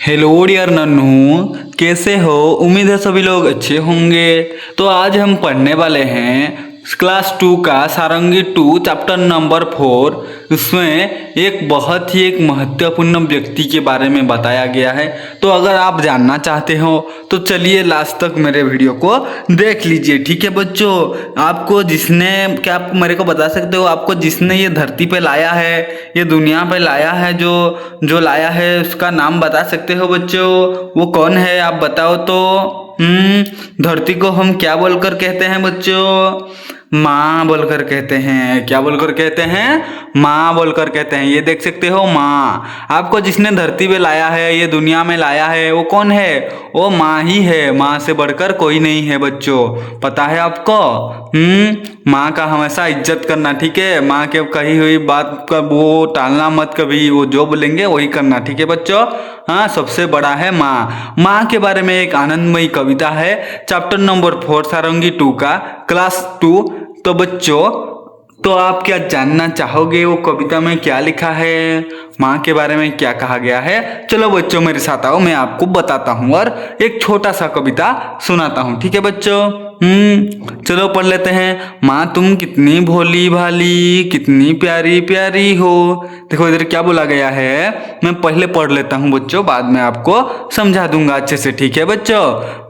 Hello dear Nanhu, कैसे हो। उम्मीद है सभी लोग अच्छे होंगे। तो आज हम पढ़ने वाले हैं क्लास 2 का सारंगी 2 चैप्टर नंबर 4। इसमें एक महत्वपूर्ण व्यक्ति के बारे में बताया गया है। तो अगर आप जानना चाहते हो तो चलिए लास्ट तक मेरे वीडियो को देख लीजिए, ठीक है बच्चों। आपको जिसने, क्या आप मेरे को बता सकते हो, आपको जिसने ये धरती पे लाया है, ये दुनिया पे लाया है, जो लाया है उसका नाम बता सकते हो बच्चों? वो कौन है आप बताओ तो। धरती को हम क्या बोलकर कहते हैं बच्चों? माँ बोलकर कहते हैं। क्या बोलकर कहते हैं? माँ बोलकर कहते हैं। ये देख सकते हो माँ। आपको जिसने धरती पे लाया है, ये दुनिया में लाया है, वो कौन है? वो माँ ही है। माँ से बढ़कर कोई नहीं है बच्चों, पता है आपको। माँ का हमेशा इज्जत करना, ठीक है। माँ के कही हुई बात का वो टालना मत कभी, वो जो बोलेंगे वही करना, ठीक है बच्चों। हाँ, सबसे बड़ा है माँ। माँ के बारे में एक आनंदमयी कविता है, चैप्टर नंबर 4 सारंगी 2 का, क्लास 2। तो बच्चों, तो आप क्या जानना चाहोगे वो कविता में क्या लिखा है, माँ के बारे में क्या कहा गया है? चलो बच्चों मेरे साथ आओ, मैं आपको बताता हूँ और एक छोटा सा कविता सुनाता हूँ, ठीक है बच्चों। चलो पढ़ लेते हैं। माँ तुम कितनी भोली भाली, कितनी प्यारी प्यारी हो। देखो इधर क्या बोला गया है, मैं पहले पढ़ लेता हूँ बच्चों, बाद में आपको समझा दूंगा अच्छे से, ठीक है बच्चों।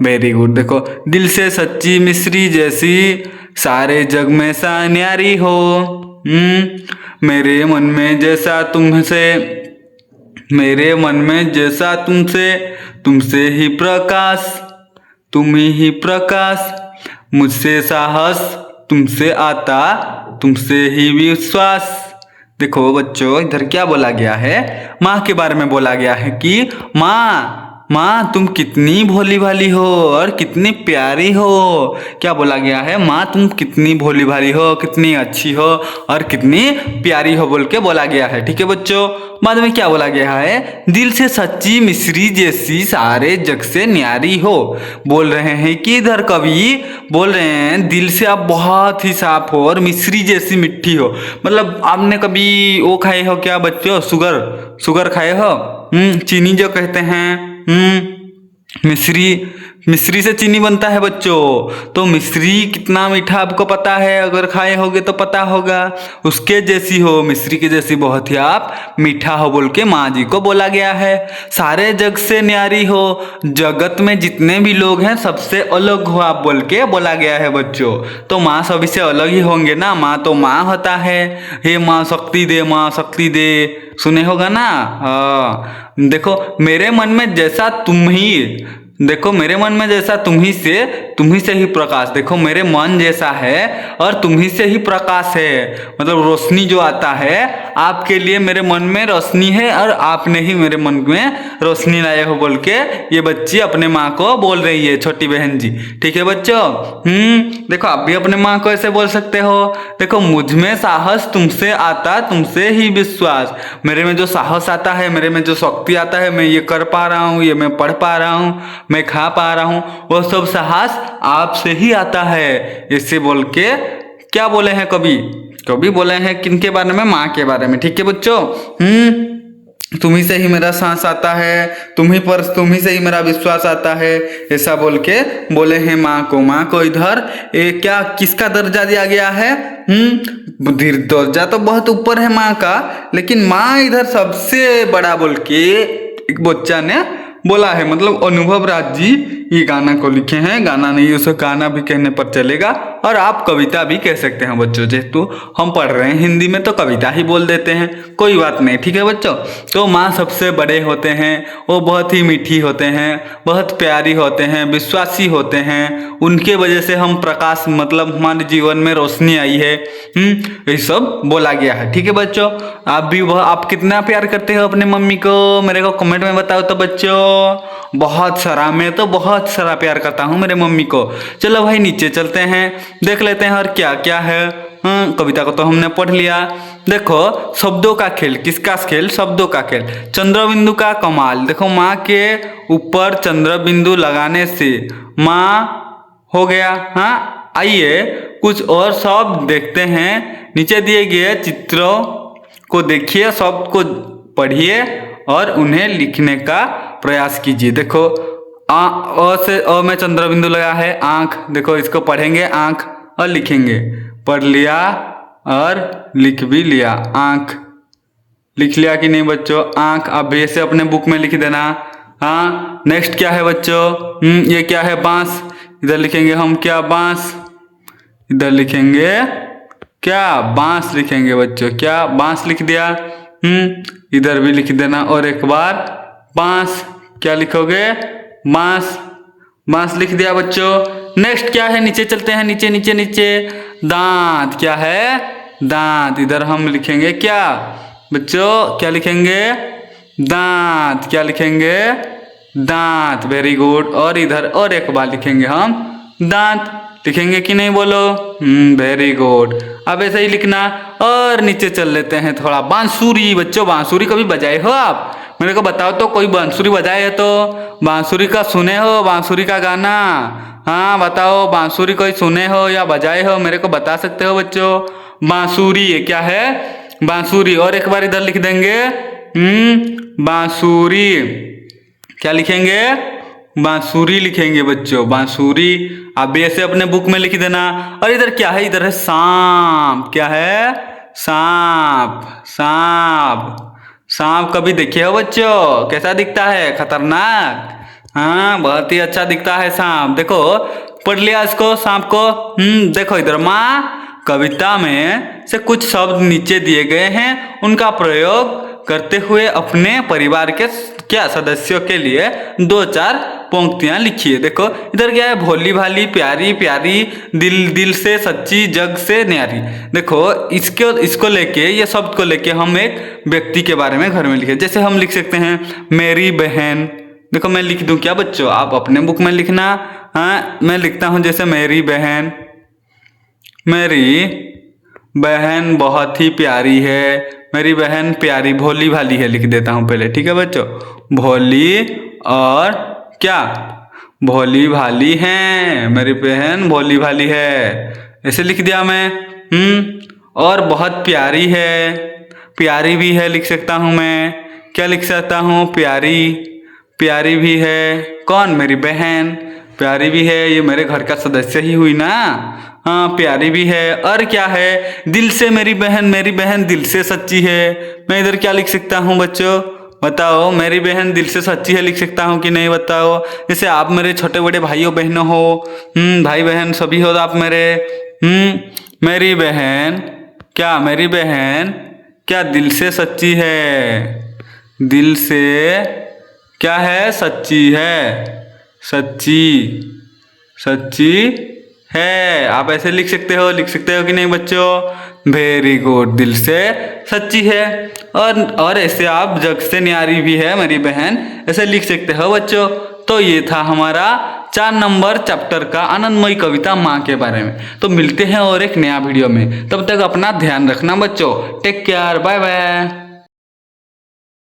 Very good. देखो, दिल से सच्ची मिश्री जैसी, सारे जग में सा न्यारी हो। मेरे मन में जैसा तुमसे, मेरे मन में जैसा तुमसे, तुमसे ही प्रकाश, तुम ही प्रकाश। मुझसे साहस तुमसे आता, तुमसे ही विश्वास। देखो बच्चों, इधर क्या बोला गया है, माँ के बारे में बोला गया है कि माँ, माँ तुम कितनी भोली भाली हो और कितनी प्यारी हो। क्या बोला गया है? माँ तुम कितनी भोली भाली हो, कितनी अच्छी हो और कितनी प्यारी हो बोल के बोला गया है, ठीक है बच्चों। बाद में क्या बोला गया है? दिल से सच्ची मिश्री जैसी, सारे जग से न्यारी हो। बोल रहे हैं कि इधर कवि बोल रहे हैं दिल से आप बहुत ही साफ हो और मिश्री जैसी मिट्टी हो। मतलब आपने कभी वो खाए हो क्या बच्चों, शुगर खाए हो? चीनी जो कहते हैं, मिश्री से चीनी बनता है बच्चों। तो मिश्री कितना मीठा आपको पता है, अगर खाए होगे तो पता होगा। उसके जैसी हो, मिश्री के जैसी बहुत ही आप मीठा हो बोल के माँ जी को बोला गया है। सारे जग से न्यारी हो, जगत में जितने भी लोग हैं सबसे अलग हो आप बोल के बोला गया है बच्चों। तो माँ सभी से अलग ही होंगे ना, माँ तो माँ होता है। हे माँ शक्ति दे, माँ शक्ति दे, सुने होगा ना। हाँ, देखो मेरे मन में जैसा तुम ही, देखो मेरे मन में जैसा तुम ही से ही प्रकाश। देखो मेरे मन जैसा है और तुम ही से ही प्रकाश है, मतलब रोशनी जो आता है आपके लिए मेरे मन में रोशनी है और आपने ही मेरे मन में रोशनी लाए हो बोल के ये बच्ची अपने माँ को बोल रही है, छोटी बहन जी, ठीक है बच्चों। देखो आप भी अपने माँ को ऐसे बोल सकते हो। देखो मुझ में साहस तुमसे आता, तुमसे ही विश्वास। मेरे में जो साहस आता है, मेरे में जो शक्ति आता है, मैं ये कर पा रहा हूँ, ये मैं पढ़ पा रहा हूँ, मैं खा पा रहा हूँ, वो सब साहस आपसे ही आता है। इससे बोल के क्या बोले हैं कभी बोले हैं किनके बारे में? माँ के बारे में, ठीक है बच्चों। तुम ही से ही मेरा सांस आता है, तुम ही से ही मेरा विश्वास आता है, ऐसा बोल के बोले हैं माँ को। माँ को इधर क्या किसका दर्जा दिया गया है? दर्जा तो बहुत ऊपर है माँ का, लेकिन माँ इधर सबसे बड़ा बोल के एक बच्चा ने बोला है। मतलब अनुभव राज जी ये गाना को लिखे हैं, गाना नहीं उसे गाना भी कहने पर चलेगा, और आप कविता भी कह सकते हैं बच्चों। जेहेतु हम पढ़ रहे हैं हिंदी में तो कविता ही बोल देते हैं, कोई बात नहीं, ठीक है बच्चों। तो माँ सबसे बड़े होते हैं, वो बहुत ही मीठी होते हैं, बहुत प्यारी होते हैं, विश्वासी होते हैं, उनके वजह से हम प्रकाश, मतलब हमारे जीवन में रोशनी आई है। ये सब बोला गया है, ठीक है बच्चों। आप भी आप कितना प्यार करते हो अपने मम्मी को, मेरे को कमेंट में बताओ तो बच्चों। बहुत सारा, मैं तो बहुत सारा प्यार करता हूँ मेरे मम्मी को। चलो भाई नीचे चलते हैं, देख लेते हैं और क्या क्या है। कविता को तो हमने पढ़ लिया। देखो शब्दों का खेल, किसका खेल? शब्दों का खेल। चंद्रबिंदु का कमाल। देखो माँ के ऊपर चंद्रबिंदु लगाने से माँ हो गया। हाँ, आइए कुछ और शब्द देखते हैं। नीचे दिए गए चित्रों को देखिए, शब्द को पढ़िए और उन्हें लिखने का प्रयास कीजिए। देखो अ से अ में चंद्र बिंदु लगा है, आंख, देखो इसको पढ़ेंगे आंख और लिखेंगे, पढ़ लिया और लिख भी लिया। आंख लिख लिया कि नहीं बच्चों? आंख अब ऐसे अपने बुक में लिख देना। हाँ, नेक्स्ट क्या है बच्चों? ये क्या है? बांस। इधर लिखेंगे हम क्या? बांस। इधर लिखेंगे क्या? बांस लिखेंगे बच्चों। क्या? बांस लिख दिया। इधर भी लिख देना और एक बार बांस। क्या लिखोगे? बांस। बांस लिख दिया बच्चों। नेक्स्ट क्या है? नीचे चलते हैं, नीचे नीचे नीचे। दांत। क्या है? दांत। इधर हम लिखेंगे क्या बच्चों? क्या लिखेंगे? दांत। क्या लिखेंगे? दांत। Very good. और इधर और एक बार लिखेंगे हम दांत। लिखेंगे कि नहीं बोलो? Very good. अब ऐसे ही लिखना। और नीचे चल लेते हैं थोड़ा। बांसुरी। बच्चों बांसुरी कभी बजाए हो आप? मेरे को बताओ तो, कोई बांसुरी बजाए है तो? बांसुरी का सुने हो? बांसुरी का गाना? हाँ बताओ, बांसुरी कोई सुने हो या बजाए हो? मेरे को बता सकते हो बच्चों? बांसुरी। ये क्या है? बांसुरी। और एक बार इधर लिख देंगे बांसुरी। क्या लिखेंगे? बांसुरी लिखेंगे बच्चों, बांसुरी। आप भी ऐसे अपने बुक में लिख देना। और इधर क्या है? इधर है सांप। क्या है? सांप। सांप। सांप कभी देखे हो बच्चों? कैसा दिखता है? खतरनाक। हाँ, बहुत ही अच्छा दिखता है सांप। देखो पढ़ लिया इसको, सांप को। देखो इधर माँ कविता में से कुछ शब्द नीचे दिए गए हैं, उनका प्रयोग करते हुए अपने परिवार के क्या सदस्यों के लिए 2-4 पंक्तियां लिखिए। देखो इधर क्या है? भोली भाली, प्यारी प्यारी, दिल दिल से सच्ची, जग से न्यारी। देखो इसको लेके, ये शब्द को लेके हम एक व्यक्ति के बारे में घर में लिखे। जैसे हम लिख सकते हैं मेरी बहन। देखो मैं लिख दूं क्या बच्चों? आप अपने बुक में लिखना। हाँ, मैं लिखता हूं जैसे मेरी बहन। मेरी बहन बहुत ही प्यारी है। मेरी बहन प्यारी भोली भाली है, लिख देता हूँ पहले। ठीक है बच्चों? भोली और क्या? भोली भाली है। मेरी बहन भोली भाली है, ऐसे लिख दिया मैं। और बहुत प्यारी है। प्यारी भी है लिख सकता हूँ मैं। क्या लिख सकता हूँ? प्यारी। प्यारी भी है। कौन? मेरी बहन प्यारी भी है। ये मेरे घर का सदस्य ही हुई ना। हाँ, प्यारी भी है। और क्या है? दिल से मेरी बहन दिल से सच्ची है। मैं इधर क्या लिख सकता हूँ बच्चों? बताओ, मेरी बहन दिल से सच्ची है लिख सकता हूँ कि नहीं? बताओ। जैसे आप मेरे छोटे बड़े भाइयों बहनों हो, भाई बहन सभी हो आप मेरे। मेरी बहन क्या? मेरी बहन क्या दिल से सच्ची है। दिल से क्या है? सच्ची है। सच्ची। सच्ची है। आप ऐसे लिख सकते हो कि नहीं बच्चों? Very good. दिल से सच्ची है। और ऐसे आप जग से न्यारी भी है मेरी बहन, ऐसे लिख सकते हो बच्चों। तो ये था हमारा 4 नंबर चैप्टर का आनंदमयी कविता माँ के बारे में। तो मिलते हैं और एक नया वीडियो में। तब तक अपना ध्यान रखना बच्चों। Take care. Bye bye.